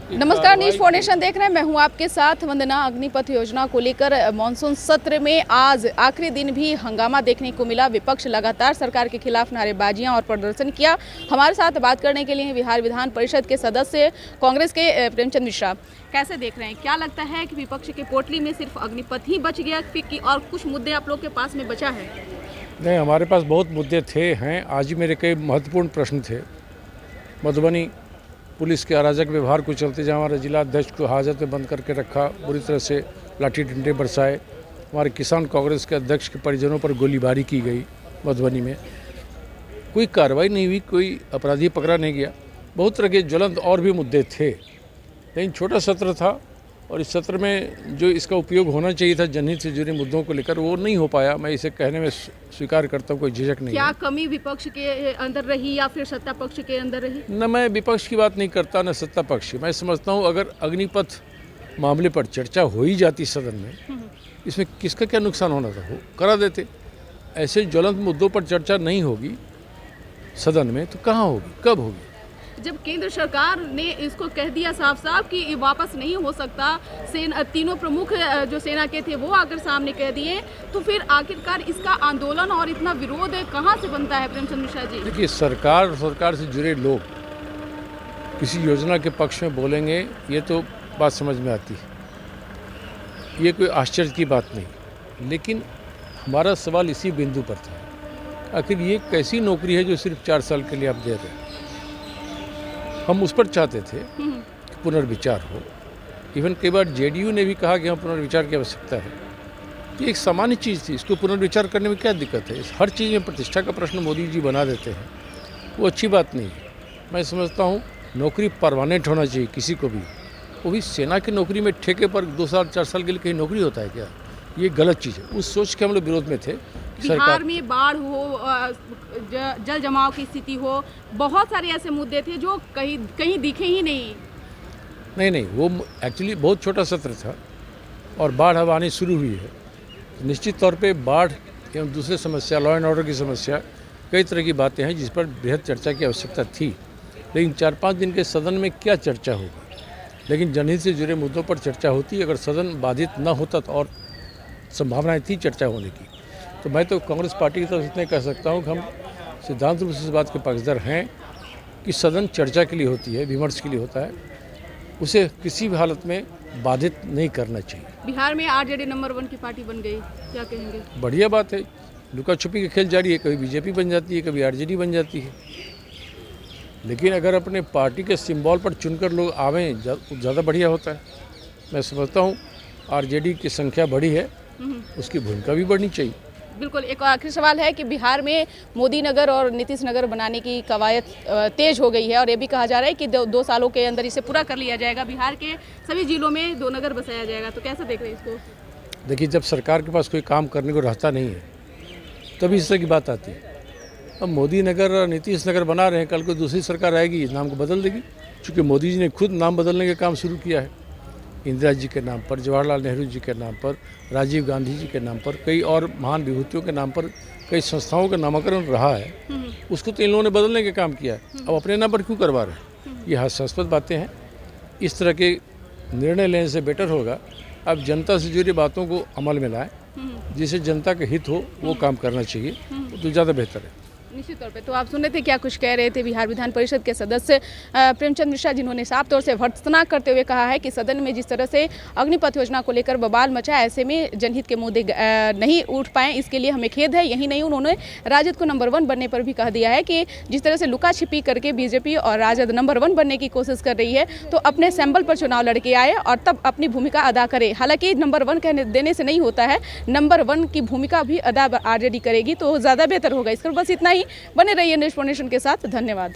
नमस्कार, news foundation देख रहे हैं। मैं हूं आपके साथ वंदना। अग्निपथ योजना को लेकर मानसून सत्र में आज आखिरी दिन भी हंगामा देखने को मिला। विपक्ष लगातार सरकार के खिलाफ नारेबाजियां और प्रदर्शन किया। हमारे साथ बात करने के लिए बिहार विधान परिषद के सदस्य कांग्रेस के प्रेमचंद मिश्रा। कैसे देख रहे हैं, क्या लगता है कि विपक्ष के पोटली में सिर्फ अग्निपथ ही बच गया कि और कुछ मुद्दे आप लोग के पास में बचा है? नहीं, हमारे पास बहुत मुद्दे हैं। आज ही मेरे कई महत्वपूर्ण प्रश्न थे। मधुबनी पुलिस के अराजक व्यवहार को चलते जहाँ हमारे जिला अध्यक्ष को हाजत में बंद करके रखा, बुरी तरह से लाठी डंडे बरसाए, हमारे किसान कांग्रेस के अध्यक्ष के परिजनों पर गोलीबारी की गई, मधुबनी में कोई कार्रवाई नहीं हुई, कोई अपराधी पकड़ा नहीं गया। बहुत तरह के ज्वलंत और भी मुद्दे थे, लेकिन छोटा सत्र था और इस सत्र में जो इसका उपयोग होना चाहिए था जनहित से जुड़े मुद्दों को लेकर, वो नहीं हो पाया। मैं इसे कहने में स्वीकार करता हूँ, कोई झिझक नहीं। क्या कमी विपक्ष के अंदर रही या फिर सत्ता पक्ष के अंदर रही? न मैं विपक्ष की बात नहीं करता, न सत्ता पक्ष। मैं समझता हूँ अगर अग्निपथ मामले पर चर्चा हो ही जाती सदन में, इसमें किसका क्या नुकसान होना था, वो करा देते। ऐसे ज्वलंत मुद्दों पर चर्चा नहीं होगी सदन में तो कहाँ होगी, कब होगी? जब केंद्र सरकार ने इसको कह दिया साफ साफ कि ये वापस नहीं हो सकता, तीनों प्रमुख जो सेना के थे वो आकर सामने कह दिए, तो फिर आखिरकार इसका आंदोलन और इतना विरोध कहाँ से बनता है प्रेमचंद मिश्रा जी? देखिए, सरकार से जुड़े लोग किसी योजना के पक्ष में बोलेंगे, ये तो बात समझ में आती है, ये कोई आश्चर्य की बात नहीं। लेकिन हमारा सवाल इसी बिंदु पर था, आखिर ये कैसी नौकरी है जो सिर्फ 4 साल के लिए आप दे रहे हैं? हम उस पर चाहते थे कि पुनर्विचार हो। इवन कई बार जेडीयू ने भी कहा कि हम पुनर्विचार की आवश्यकता है। ये एक सामान्य चीज़ थी, इसको पुनर्विचार करने में क्या दिक्कत है? हर चीज़ में प्रतिष्ठा का प्रश्न मोदी जी बना देते हैं, वो अच्छी बात नहीं है। मैं समझता हूँ नौकरी परमानेंट होना चाहिए किसी को भी, वो भी सेना की नौकरी में ठेके पर 2 साल 4 साल के लिए कहीं नौकरी होता है क्या? ये गलत चीज़ है। उस सोच के हम लोग विरोध में थे। बिहार में बाढ़ हो, जल जमाव की स्थिति हो, बहुत सारे ऐसे मुद्दे थे जो कहीं दिखे ही नहीं। वो एक्चुअली बहुत छोटा सत्र था और बाढ़ अब आनी शुरू हुई है। निश्चित तौर पे बाढ़ एवं दूसरे समस्या, लॉ एंड ऑर्डर की समस्या, कई तरह की बातें हैं जिस पर बेहद चर्चा की आवश्यकता थी। लेकिन 4-5 दिन के सदन में क्या चर्चा होगी? लेकिन जनहित से जुड़े मुद्दों पर चर्चा होती। अगर सदन बाधित न होता तो और संभावनाएं थी चर्चा होने की। तो मैं तो कांग्रेस पार्टी की तरफ इतने कह सकता हूँ कि हम सिद्धांत रूप से इस बात के पक्षधर हैं कि सदन चर्चा के लिए होती है, विमर्श के लिए होता है, उसे किसी भी हालत में बाधित नहीं करना चाहिए। बिहार में आरजेडी नंबर 1 की पार्टी बन गई, क्या कहेंगे? बढ़िया बात है। लुका छुपी का खेल जारी है, कभी बीजेपी बन जाती है, कभी आरजेडी बन जाती है। लेकिन अगर अपने पार्टी के सिंबल पर चुनकर लोग आवें, ज़्यादा बढ़िया होता है। मैं समझता हूँ आरजेडी की संख्या बढ़ी है, उसकी भूमिका भी बढ़नी चाहिए। बिल्कुल। एक आखिरी सवाल है कि बिहार में मोदी नगर और नीतीश नगर बनाने की कवायद तेज हो गई है और ये भी कहा जा रहा है कि 2 सालों के अंदर इसे पूरा कर लिया जाएगा। बिहार के सभी जिलों में 2 नगर बसाया जाएगा, तो कैसे देख रहे हैं इसको? देखिए, जब सरकार के पास कोई काम करने को रहता नहीं है तभी इस तरह की बात आती है। अब मोदी नगर और नीतीश नगर बना रहे हैं, कल को दूसरी सरकार आएगी, नाम को बदल देगी। चूँकि मोदी जी ने खुद नाम बदलने का काम शुरू किया है। इंदिरा जी के नाम पर, जवाहरलाल नेहरू जी के नाम पर, राजीव गांधी जी के नाम पर, कई और महान विभूतियों के नाम पर कई संस्थाओं का नामकरण रहा है। उसको तो इन लोगों ने बदलने का काम किया है। अब अपने नाम पर क्यों करवा रहे हैं? ये हास्यास्पद बातें हैं। इस तरह के निर्णय लेने से बेटर होगा अब जनता से जुड़ी बातों को अमल में लाएं, जिससे जनता के हित हो वो काम करना चाहिए, तो ज़्यादा बेहतर है। निश्चित तौर पे। तो आप सुन रहे थे क्या कुछ कह रहे थे बिहार विधान परिषद के सदस्य प्रेमचंद मिश्रा, जिन्होंने साफ तौर से भर्त्सना करते हुए कहा है कि सदन में जिस तरह से अग्निपथ योजना को लेकर बवाल मचा, ऐसे में जनहित के मुद्दे नहीं उठ पाए, इसके लिए हमें खेद है। यही नहीं, उन्होंने राजद को नंबर 1 बनने पर भी कह दिया है कि जिस तरह से लुका छिपी करके बीजेपी और राजद नंबर 1 बनने की कोशिश कर रही है, तो अपने सैंपल पर चुनाव लड़के आए और तब अपनी भूमिका अदा करे। हालांकि नंबर 1 कहने देने से नहीं होता है, नंबर 1 की भूमिका भी अदा आरजेडी करेगी तो ज़्यादा बेहतर होगा। इस पर बस इतना ही। बने रहिए न्यूज फाउंडेशन के साथ। धन्यवाद।